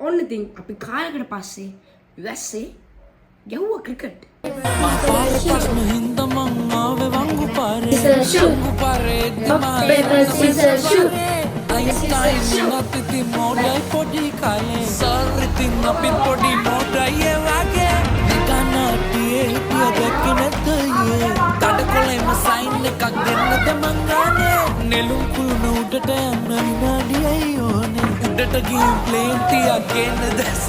ඔන්න ඉතින් අපි කාලයකට පස්සේ වැස්සේ ගැහුවා ක්‍රිකට්. නෙළුම් කුළුණු උඩට යන්න විනාඩියයි ඕනේ උඩට ගිහින් ප්ලේන් තියක් ගෙන්න දැස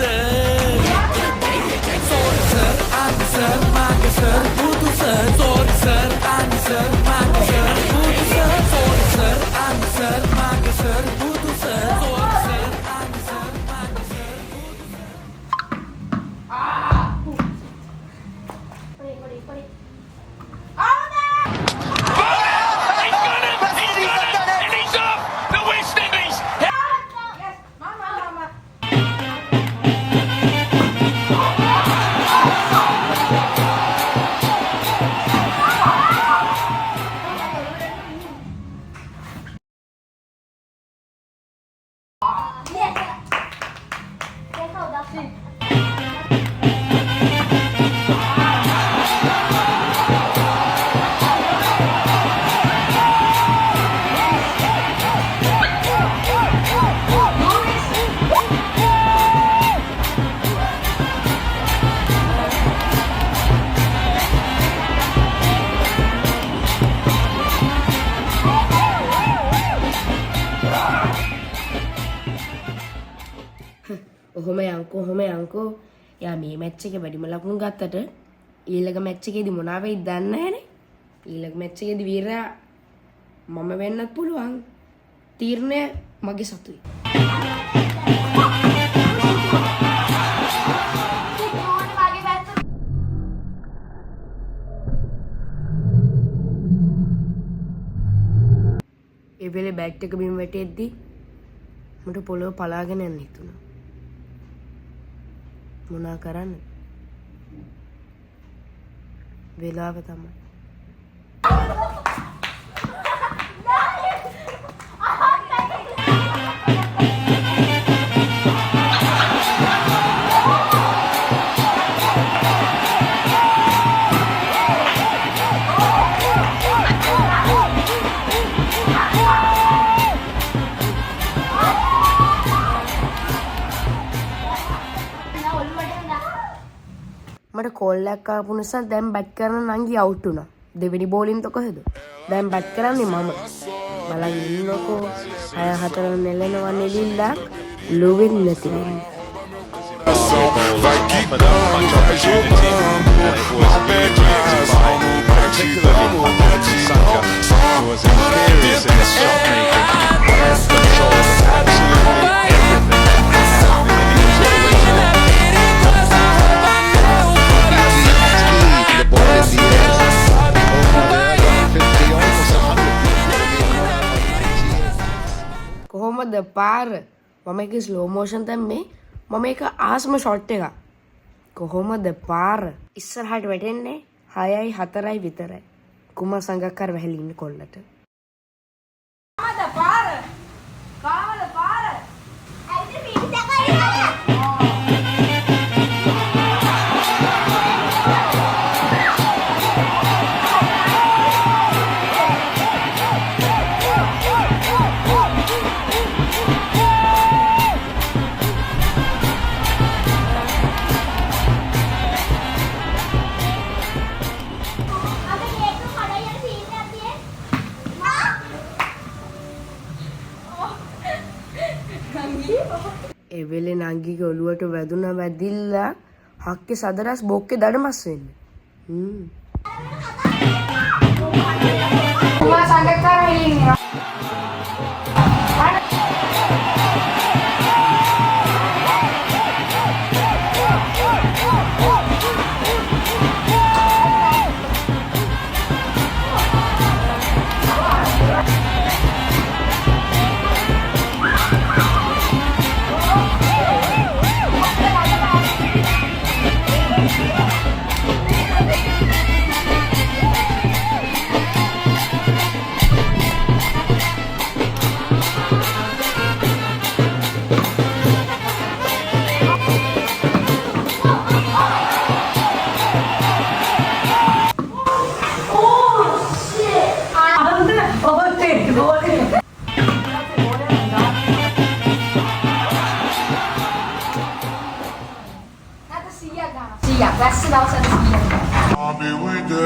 සෝරි සර් ආන්සර් මාගේ සර් බුදු සර් සෝරි සර් ආන්සර් මාගේ සර් බුදු සර් සෝරි සර් ආන්සර් මාගේ සර් බුදු සර් සෝරි සර් ආන්සර් මාගේ සර් ඔහොම යංකෝ යා මේ මැච් එකේ වැඩිම ලකුණු ගත්තට ඊළඟ මැච් එකේදී මොනවා වෙයිද දන්නේ නැහනේ. ඊළඟ මැච් එකේදී වීරයා මම වෙන්නත් පුළුවන්. තීරණය මගේ සතුයි. ඒ වෙලේ බෑග් එක බිම වැටෙද්දි මට පොළොව පලාගෙන යන්න හිතුණා. මොනා කරන්න වෙලාව තමයි. මට කෝල් එකක් ආපු නිසා දැන් බැට් කරන නංගි අවුට් වුණා. දෙවෙනි බෝලින් તો කොහෙද? දැන් බැට් කරන්නේ මම. බලන් ඉන්නකෝ 6-4 නෙලෙනවා නෙලිල්ලක් ලොවෙන් නැති වෙන්නේ. කොහොමද පාර මම එක ස්ලෝ මෝෂන් දැම්මේ මම එක ආසම ෂොට් එක කොහොමද පාර ඉස්සරහට වැටෙන්නේ 6-4 විතරයි කුමාර සංගක්කාර වැහිලි ඉන්න කොල්ලට කොහොමද පාර ඇයිද පිටිසකයි ඒ වෙලේ නංගිගේ ඔළුවට වැදුනා වැදිලා හක්කේ සදරස් බොක්කේ දඩමස් වෙන්නේ. කුමාර සංගක්කාර වෙලින්නේ. 100ක්. වැස්ස දවසට 100ක්. I'll be with the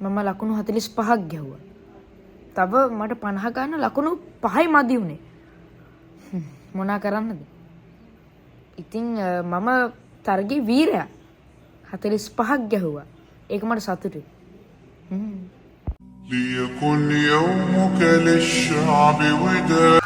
මම ලකුණු 45ක් ගැහුවා. තව මට 50 ගන්න ලකුණු 5යි මදි උනේ. මොනා කරන්නද? ඉතින් මම තරගේ වීරයා 45ක් ගැහුවා. ඒක මට සතුටුයි. ليكن يومك للشعب وداع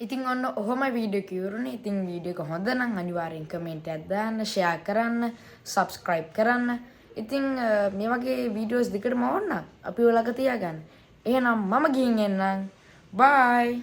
ඉතින් ඔන්න ඔහොමයි වීඩියෝ එක ඉවරුනේ. ඉතින් වීඩියෝ එක හොඳ නම් අනිවාර්යෙන් කමෙන්ට් එකක් දාන්න, ෂෙයා කරන්න, සබ්ස්ක්‍රයිබ් කරන්න. ඉතින් මේ වගේ වීඩියෝස් දිගටම ඕන නම් අපි ඔයාලට තියාගන්න. එහෙනම් මම ගිහින් එන්නම්. බයි.